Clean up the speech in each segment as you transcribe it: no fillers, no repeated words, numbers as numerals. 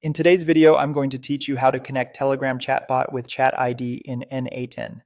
In today's video, I'm going to teach you how to connect Telegram chatbot with chat ID in n8n.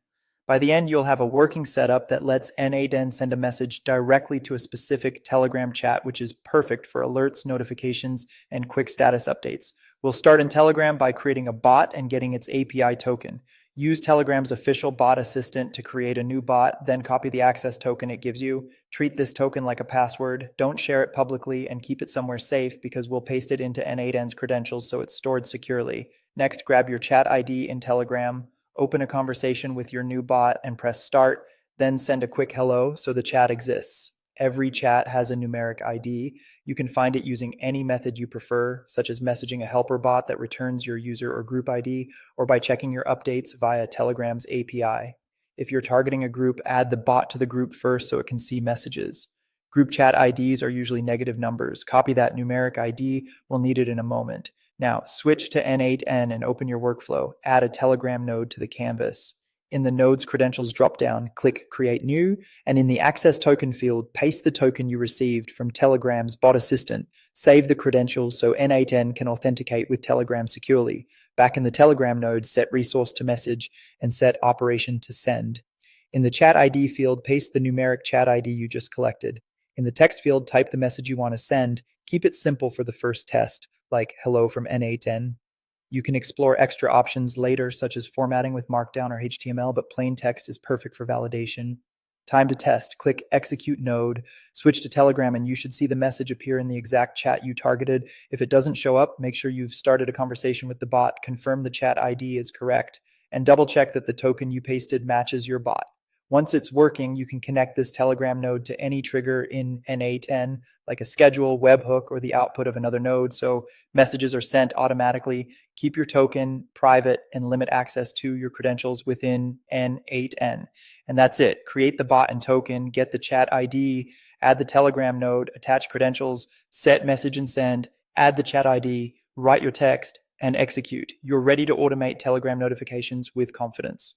By the end, you'll have a working setup that lets n8n send a message directly to a specific Telegram chat, which is perfect for alerts, notifications, and quick status updates. We'll start in Telegram by creating a bot and getting its API token. Use Telegram's official bot assistant to create a new bot, then copy the access token it gives you. Treat this token like a password. Don't share it publicly and keep it somewhere safe because we'll paste it into n8n's credentials so it's stored securely. Next, grab your chat ID in Telegram, open a conversation with your new bot and press start, then send a quick hello so the chat exists. Every chat has a numeric ID. You can find it using any method you prefer, such as messaging a helper bot that returns your user or group ID, or by checking your updates via Telegram's API. If you're targeting a group, add the bot to the group first so it can see messages. Group chat IDs are usually negative numbers. Copy that numeric ID. We'll need it in a moment. Now, switch to n8n and open your workflow. Add a Telegram node to the canvas. In the node's credentials dropdown, click Create New, and in the Access Token field, paste the token you received from Telegram's bot assistant. Save the credentials so n8n can authenticate with Telegram securely. Back in the Telegram node, set resource to message and set operation to send. In the Chat ID field, paste the numeric chat ID you just collected. In the text field, type the message you want to send. Keep it simple for the first test, like hello from n8n. You can explore extra options later, such as formatting with Markdown or HTML, but plain text is perfect for validation. Time to test. Click Execute Node, switch to Telegram, and you should see the message appear in the exact chat you targeted. If it doesn't show up, make sure you've started a conversation with the bot, confirm the chat ID is correct, and double check that the token you pasted matches your bot. Once it's working, you can connect this Telegram node to any trigger in n8n, like a schedule, webhook, or the output of another node, so messages are sent automatically. Keep your token private and limit access to your credentials within n8n. And that's it. Create the bot and token, get the chat ID, add the Telegram node, attach credentials, set message and send, add the chat ID, write your text, and execute. You're ready to automate Telegram notifications with confidence.